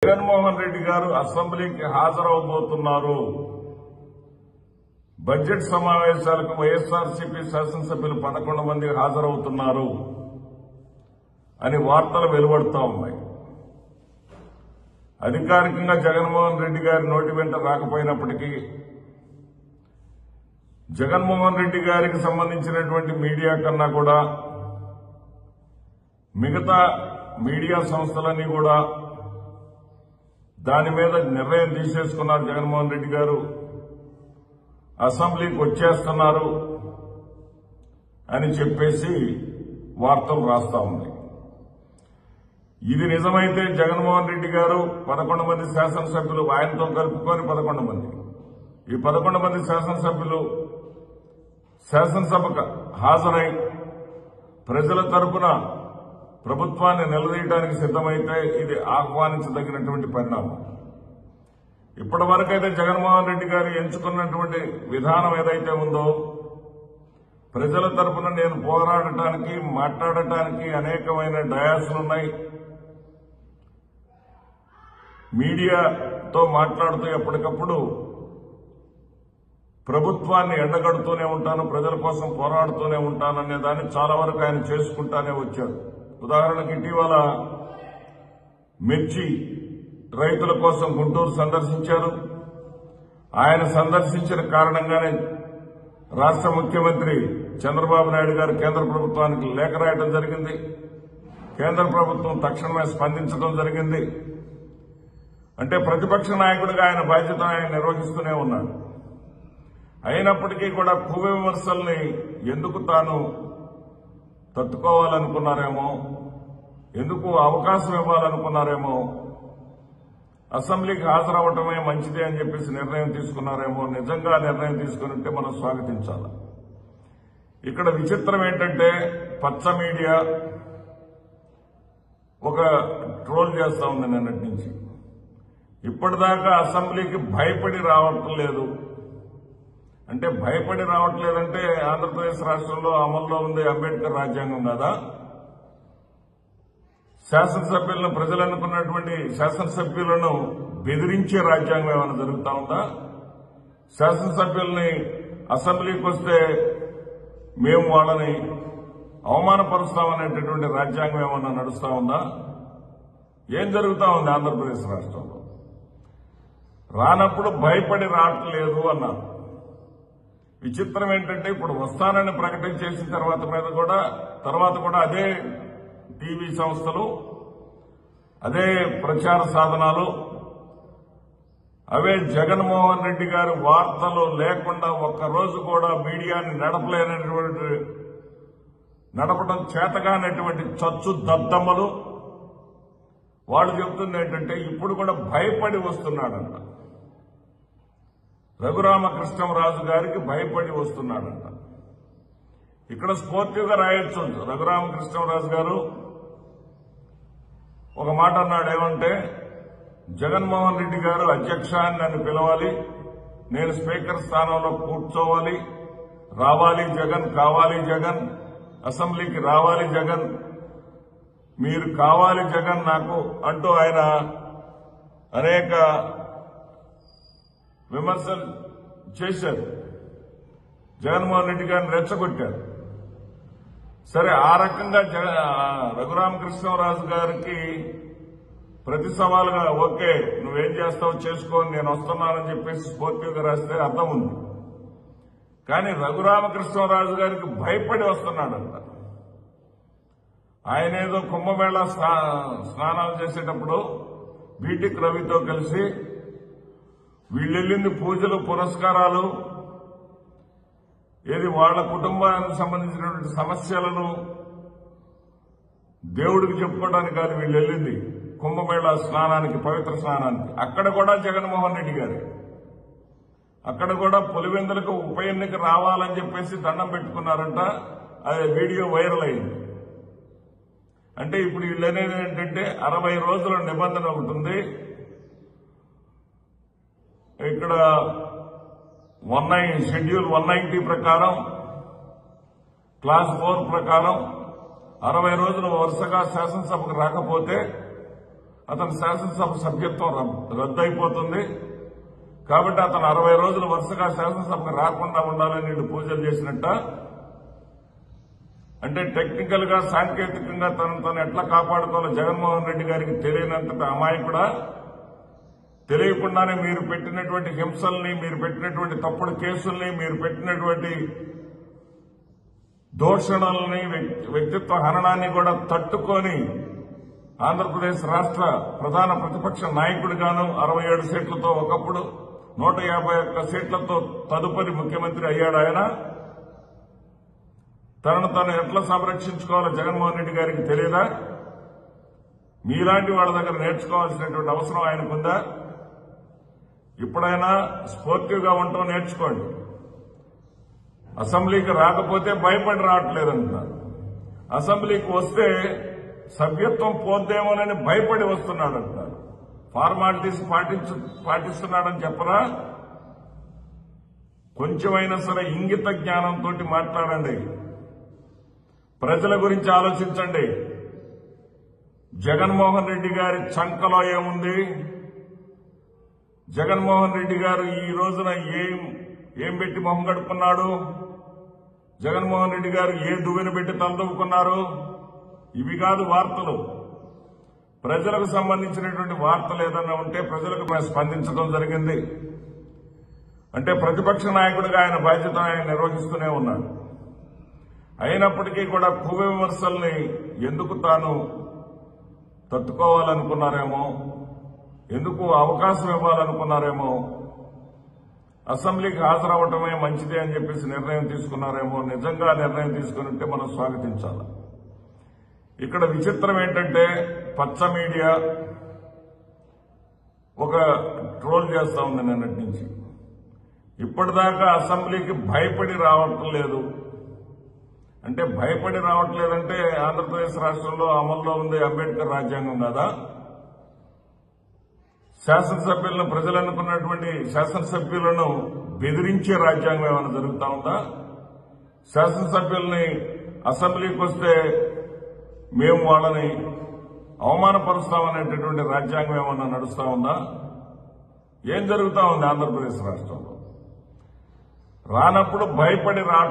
జగన్మోహన్ రెడ్డి గారు అసెంబ్లీకి హాజరవబోతున్నారు. బడ్జెట్ సమావేశాలకు వైఎస్ఆర్సీపీ శాసనసభ్యులు 11 మంది హాజరవుతున్నారు అని వార్తలు వెలువడుతూ ఉన్నాయి. అధికారికంగా జగన్మోహన్ రెడ్డి గారి నోటి వెంట రాకపోయినప్పటికీ జగన్మోహన్ రెడ్డి గారికి సంబంధించినటువంటి మీడియా కన్నా కూడా మిగతా మీడియా సంస్థలన్నీ కూడా దాని మీద నిర్ణయం తీసేసుకున్నారు. జగన్మోహన్ రెడ్డి గారు అసెంబ్లీకి వచ్చేస్తున్నారు అని చెప్పేసి వార్తలు రాస్తా ఉంది. ఇది నిజమైతే జగన్మోహన్ రెడ్డి గారు 11 మంది శాసనసభ్యులు ఆయనతో కలుపుకొని 11 మంది ఈ 11 మంది శాసనసభ్యులు శాసనసభకు హాజరై ప్రజల తరపున ప్రభుత్వాన్ని నిలదీయడానికి సిద్దమైతే ఇది ఆహ్వానించదగినటువంటి పరిణామం. ఇప్పటి వరకైతే జగన్మోహన్ రెడ్డి గారు ఎంచుకున్నటువంటి విధానం ఏదైతే ఉందో ప్రజల తరపున నేను పోరాడటానికి మాట్లాడటానికి అనేకమైన డయాస్లున్నాయి. మీడియాతో మాట్లాడుతూ ఎప్పటికప్పుడు ప్రభుత్వాన్ని ఎండగడుతూనే ఉంటాను, ప్రజల కోసం పోరాడుతూనే ఉంటాననే దాన్ని చాలా వరకు ఆయన చేసుకుంటానే వచ్చారు. ఉదాహరణకు ఇటీవల మిర్చి రైతుల కోసం గుంటూరు సందర్శించారు. ఆయన సందర్శించిన కారణంగానే రాష్ట్ర ముఖ్యమంత్రి చంద్రబాబు నాయుడు గారు కేంద్ర ప్రభుత్వానికి లేఖ రాయడం జరిగింది. కేంద్ర ప్రభుత్వం తక్షణమే స్పందించడం జరిగింది. అంటే ప్రతిపక్ష నాయకుడిగా ఆయన బాధ్యత ఆయన నిర్వహిస్తూనే ఉన్నారు. అయినప్పటికీ కూడా కువ్య విమర్శల్ని ఎందుకు తాను తట్టుకోవాలనుకున్నారేమో, ఎందుకు అవకాశం ఇవ్వాలనుకున్నారేమో, అసెంబ్లీకి హాజరవటమే మంచిదే అని చెప్పేసి నిర్ణయం తీసుకున్నారేమో. నిజంగా నిర్ణయం తీసుకున్నట్టే మనం స్వాగతించాలి. ఇక్కడ విచిత్రం ఏంటంటే పచ్చ మీడియా ఒక ట్రోల్ చేస్తా ఉంది నిన్నటి నుంచి. ఇప్పటిదాకా అసెంబ్లీకి భయపడి రావటం లేదు. అంటే భయపడి రావట్లేదంటే ఆంధ్రప్రదేశ్ రాష్ట్రంలో అమల్లో ఉంది అంబేద్కర్ రాజ్యాంగం కదా. శాసనసభ్యులను ప్రజలు అనుకున్నటువంటి శాసనసభ్యులను బెదిరించే రాజ్యాంగం ఏమైనా జరుగుతా ఉందా? శాసనసభ్యుల్ని అసెంబ్లీకి వస్తే మేము వాళ్ళని అవమానపరుస్తామనేటటువంటి రాజ్యాంగం ఏమన్నా నడుస్తా ఉందా? ఏం జరుగుతా ఉంది ఆంధ్రప్రదేశ్ రాష్ట్రంలో? రానప్పుడు భయపడి రావట్లేదు అన్నారు. విచిత్రం ఏంటంటే ఇప్పుడు వస్తానని ప్రకటన చేసిన తర్వాత కూడా అదే టీవీ సంస్థలు, అదే ప్రచార సాధనాలు, అవే జగన్మోహన్ రెడ్డి గారి వార్తలు లేకుండా ఒక్కరోజు కూడా మీడియాని నడపడం చేతగానటువంటి చచ్చు దద్దమ్మలు. వాళ్ళు చెబుతుంది ఏంటంటే ఇప్పుడు కూడా భయపడి వస్తున్నాడంట. రఘురామకృష్ణరాజు గారికి భయపడి వస్తున్నాడంట. ఇక్కడ స్ఫూర్తిగా రాయొచ్చు. రఘురామకృష్ణరాజు గారు ఒక మాట అన్నాడు. ఏమంటే జగన్మోహన్ రెడ్డి గారు అధ్యక్ష అని నన్ను పిలవాలి, నేను స్పీకర్ స్థానంలో కూర్చోవాలి, రావాలి జగన్, కావాలి జగన్, అసెంబ్లీకి రావాలి జగన్, మీరు కావాలి జగన్ నాకు అంటూ ఆయన అనేక విమర్శలు చేశారు. జగన్మోహన్ రెడ్డి గారిని రెచ్చగొట్టారు. సరే, ఆ రకంగా రఘురామకృష్ణరాజు గారికి ప్రతి సవాలుగా ఓకే నువ్వేం చేస్తావో చేసుకోని నేను వస్తున్నానని చెప్పేసి స్ఫూర్తిగా రాస్తే అర్థం ఉంది. కానీ రఘురామకృష్ణరాజు గారికి భయపడి వస్తున్నాడంట. ఆయన ఏదో కుంభమేళా స్నానాలు చేసేటప్పుడు బీటెక్ రవితో కలిసి వీళ్ళెళ్ళింది పూజలు పురస్కారాలు, ఏది వాళ్ల కుటుంబానికి సంబంధించినటువంటి సమస్యలను దేవుడికి చెప్పుకోవడానికి కాదు వీళ్ళు వెళ్ళింది కుంభమేళా స్నానానికి, పవిత్ర స్నానానికి. అక్కడ కూడా జగన్మోహన్ రెడ్డి గారు అక్కడ కూడా పులివెందులకు ఉప ఎన్నిక రావాలని చెప్పేసి దండం పెట్టుకున్నారంట. అది వీడియో వైరల్ అయింది. అంటే ఇప్పుడు వీళ్ళు అనేది ఏంటంటే 60 రోజుల నిబంధన ఒకటి ఉంది. ఇక్కడ షెడ్యూల్ 190 ప్రకారం, క్లాస్ 4 ప్రకారం 60 రోజులు వరుసగా శాసనసభకు రాకపోతే అతని శాసనసభ సభ్యత్వం రద్దు అయిపోతుంది. కాబట్టి అతను 60 రోజులు వరుసగా శాసనసభకు రాకుండా ఉండాలని వీళ్ళు పూజలు చేసినట్ట. అంటే టెక్నికల్ గా సాంకేతికంగా తను ఎట్లా కాపాడుకోవాలో జగన్మోహన్ రెడ్డి గారికి తెలియనంతట అమాయకుడా. తెలియకుండానే మీరు పెట్టినటువంటి హింసల్ని, మీరు పెట్టినటువంటి తప్పుడు కేసుల్ని, మీరు పెట్టినటువంటి దూషణల్ని, వ్యక్తిత్వ హననాన్ని కూడా తట్టుకొని ఆంధ్రప్రదేశ్ రాష్ట్ర ప్రధాన ప్రతిపక్ష నాయకుడిగాను 67 సీట్లతో ఒకప్పుడు 151 సీట్లతో తదుపరి ముఖ్యమంత్రి అయ్యాడు ఆయన. తనను తాను ఎట్లా సంరక్షించుకోవాలో జగన్మోహన్ రెడ్డి గారికి తెలియదా? మీలాంటి వాళ్ళ దగ్గర నేర్చుకోవాల్సినటువంటి అవసరం ఆయనకుందా? ఇప్పుడైనా స్పోర్టివ్గా ఉండటం నేర్చుకోండి. అసెంబ్లీకి రాకపోతే భయపడి రావట్లేదంటున్నారు. అసెంబ్లీకి వస్తే సభ్యత్వం పోద్దేమోనని భయపడి వస్తున్నాడంటున్నారు. ఫార్మాలిటీస్ పాటిస్తున్నాడని చెప్పరా? కొంచెమైనా సరే ఇంగిత జ్ఞానంతో మాట్లాడండి. ప్రజల గురించి ఆలోచించండి. జగన్మోహన్ రెడ్డి గారి చంకలో ఏముంది? జగన్మోహన్ రెడ్డి గారు ఈ రోజున ఏం పెట్టి మొహం గడుపుకున్నాడు? జగన్మోహన్ రెడ్డి గారు ఏ దువ్వెన పెట్టి తలదొక్కున్నారు? ఇవి కాదు వార్తలు. ప్రజలకు సంబంధించినటువంటి వార్తలు ఏదన్నా ఉంటే ప్రజలకు స్పందించడం జరిగింది. అంటే ప్రతిపక్ష నాయకుడిగా ఆయన బాధ్యత ఆయన నిర్వహిస్తూనే ఉన్నాడు. అయినప్పటికీ కూడా కువ్య విమర్శల్ని ఎందుకు తాను తట్టుకోవాలనుకున్నారేమో, ఎందుకు అవకాశం ఇవ్వాలనుకున్నారేమో, అసెంబ్లీకి హాజరవటమే మంచిదే అని చెప్పేసి నిర్ణయం తీసుకున్నారేమో. నిజంగా నిర్ణయం తీసుకుని ఉంటే మనం స్వాగతించాలి. ఇక్కడ విచిత్రం ఏంటంటే పచ్చ మీడియా ఒక ట్రోల్ చేస్తా ఉంది నిన్నటి నుంచి. ఇప్పటిదాకా అసెంబ్లీకి భయపడి రావటం లేదు అంటే, భయపడి రావట్లేదంటే ఆంధ్రప్రదేశ్ రాష్ట్రంలో అమల్లో ఉంది అంబేద్కర్ రాజ్యాంగం కదా? శాసనసభ్యులను, ప్రజలు అనుకున్నటువంటి శాసనసభ్యులను బెదిరించే రాజ్యాంగం ఏమైనా జరుగుతా ఉందా? శాసనసభ్యుల్ని అసెంబ్లీకి వస్తే మేము వాళ్ళని అవమానపరుస్తామనేటటువంటి రాజ్యాంగం ఏమన్నా నడుస్తా ఉందా? ఏం జరుగుతా ఉంది ఆంధ్రప్రదేశ్ రాష్ట్రంలో? రానప్పుడు భయపడి